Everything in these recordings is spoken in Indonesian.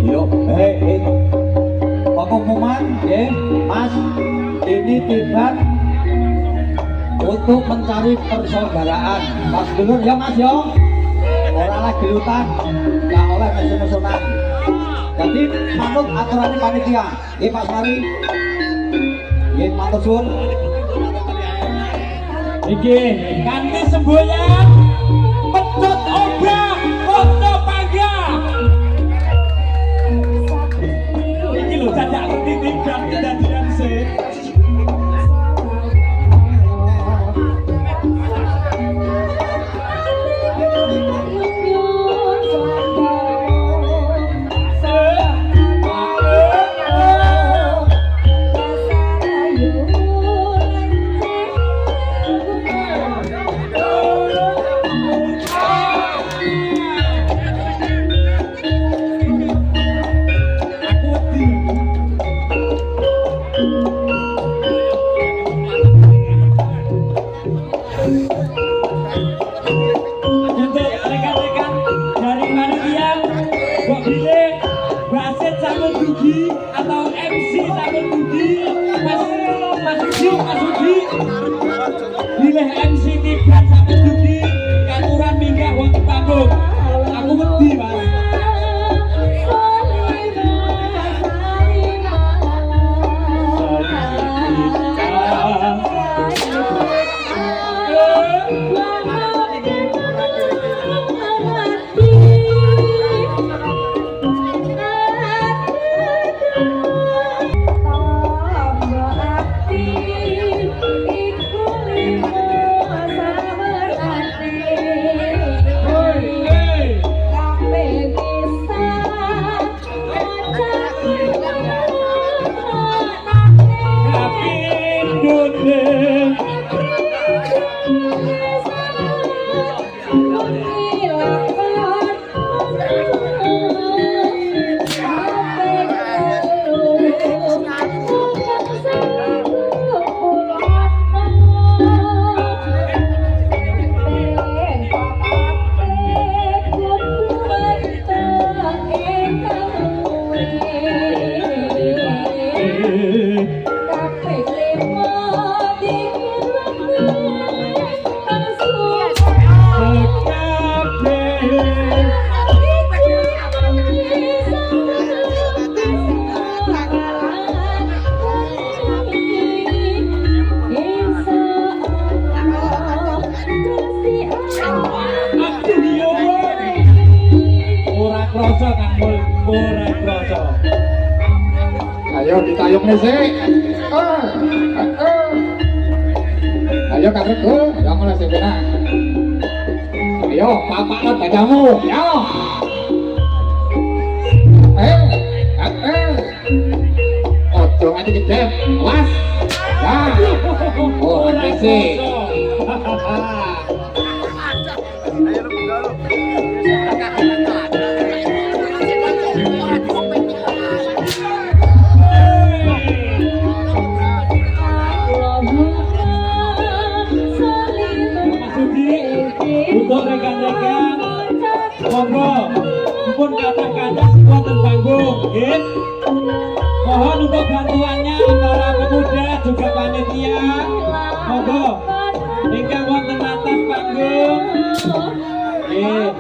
Yuk, pengumuman, ya, Mas, ini tiban untuk mencari persaudaraan. Mas dulur, ya Mas, ya. Orang lagi lutan, nggak oleh mesum-mesuman. Jadi manut aturan panitia. Ini Pak Sari, ini matur suwun. Iki kanthi semboyan pedhot obah foto pangga. Iki lho dadak titipan kedadian sih. Atau MC Sakur Budi, Mas Budi, pilih MC tiban Sakur Budi, katuran minggah wonten panggung. Aku wedi, Mas. Ayo ditayung nih sih. Ayo kakekku, yang mulai sih benar. Ayo, papak bacamu, ya. Ojo nganti kedep, awas. Ya. Oh, sih. Untuk rekan-rekan, monggo, pun kata-kata wonten panggung, nggih. Mohon untuk bantuannya para pemuda juga panitia, monggo, ingkang wonten atas panggung, nggih.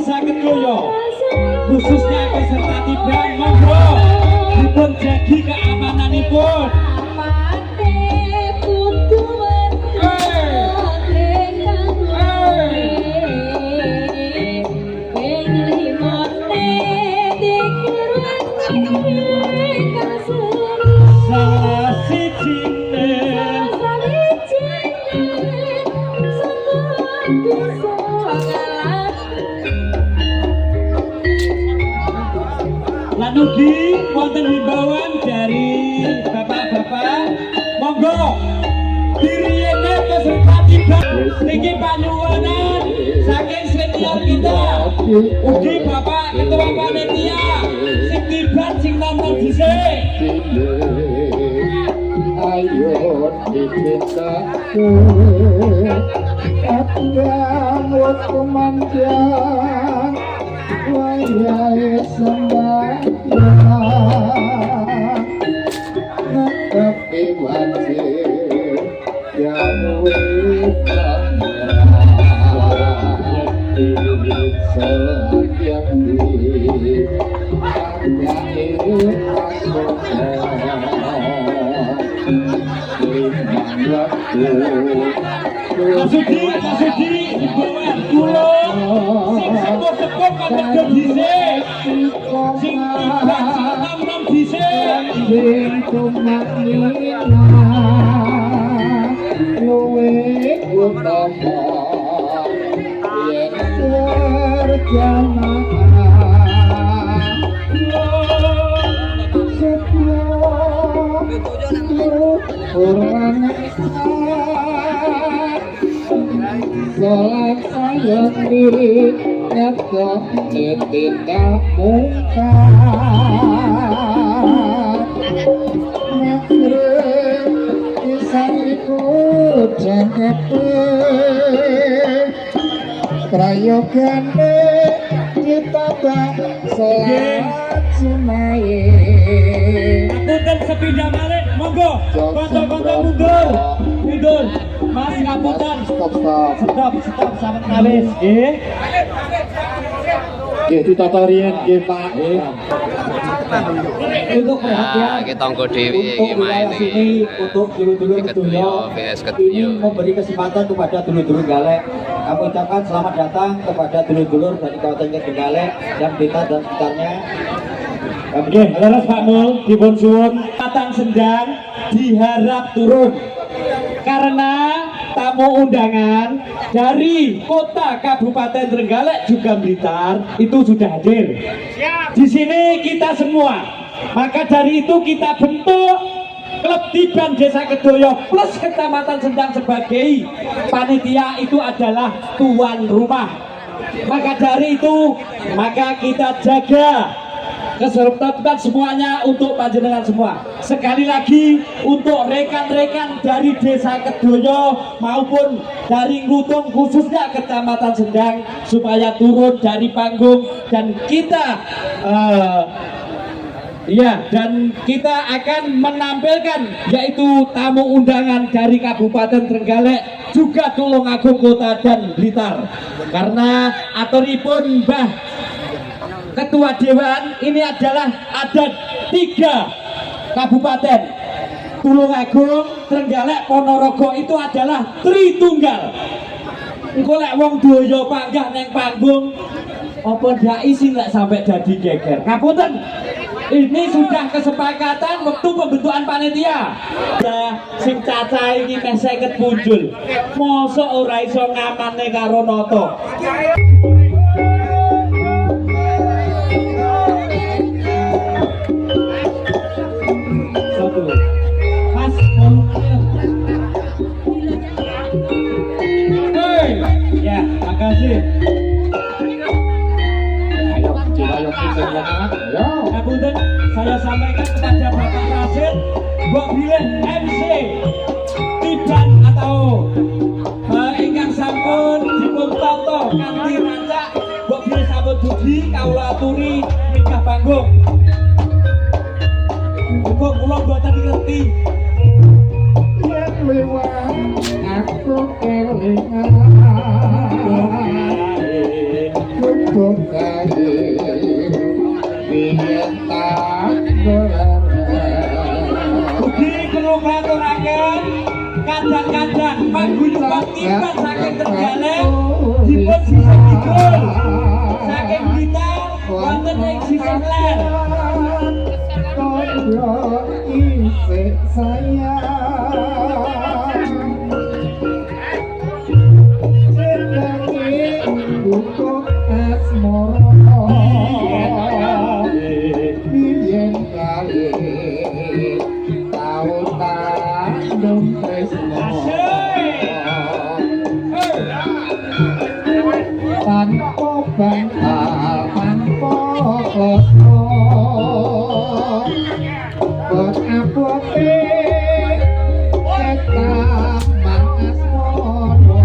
Desa Kedoyo, khususnya peserta tiban, monggo dipun jagi keamananipun. Lan ugi wonten himbauan dari bapak-bapak, monggo diriyene peserta tiban niki panyuwunan saking senior kita. Ugi Bapak Ketua Panitia sing tiban sing nonton dhisik. Ayo dipinta abang waktu manjang wayai sembahyang ngetepi wajib yang wikang setiap di panjang Masudi, himbauan kula sing sepuh-sepuh kandhek dhisik, sing tiban sing nom-nom dhisik. sing tumanina luwe utama yen berjamaah setya orang sholat sayang diri nyata tidak mungkar makhluk kisah ikut jangkepe prayogane kita bak sholat sunaye. Punten sepindah malih, monggo kanca-kanca mundur. Mas ngapunten. Stop Sampun kawis nggih. nggih ditata riyen nggih Pak. Untuk perhatian kita nggo dhewe untuk iki main wilayah sini untuk dulur-dulur Kedoyo Kedoyo vs ini Kedoyo. memberi kesempatan kepada dulur-dulur Galek. Kami ucapkan selamat datang kepada dulur-dulur dari Kabupaten Trenggalek dan Blitar dan sekitarnya. Nggih, leres Pak Mul dipun suwun Patang Sendang diharap turun karena tamu undangan dari kota Kabupaten Trenggalek juga Blitar itu sudah hadir. Di sini kita semua, maka dari itu kita bentuk klub tiban Desa Kedoyo plus Kecamatan Sendang sebagai panitia itu adalah tuan rumah. Maka dari itu, maka kita jaga keserupaan semuanya untuk panjenengan semua. Sekali lagi untuk rekan-rekan dari Desa Kedoyo maupun dari Nglutung khususnya Kecamatan Sendang supaya turun dari panggung dan kita dan kita akan menampilkan yaitu tamu undangan dari Kabupaten Trenggalek juga Tulungagung Kota dan Blitar. Karena aturipun Mbah Ketua Dewan ini adalah ada 3 kabupaten, Tulungagung, Trenggalek, Ponorogo itu adalah Tritunggal. Engko lek wong doyo panggah neng panggung apa ndak isi lek sampai jadi geger. Ngapunten. Ini sudah kesepakatan waktu pembentukan panitia. Sing cacahe iki meh 50 punjul. Mosok ora iso ngamane karo noto. Mas, ya, makasih. Ngapunten, saya sampaikan kepada Bapak Rasid, Mbok Bilih MC Tiban atau ingkang sampun dipun tata kanthi rancak Mbok Bilih sampun dugi kawula aturi minggah panggung. Muga kula boten ngerti. Yen lewat aku kelingan kudu Paguyuban iman saking Trenggalek dipun sisih kidul saking Blitar wonten ing sisih ler. Kodok isih sayang sedangin butuh asmara biyen kali tau tandung tresno tanpa bantal tanpa kloso buat abote tetap mangasmono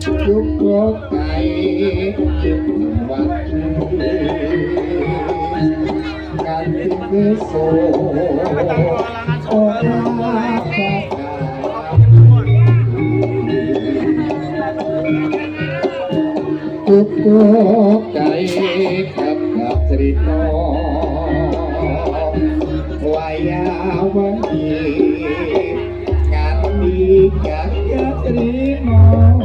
cukup kae waktu kanthi besok ora cukup kae kebak cerita wayah wengi nganti gak trimo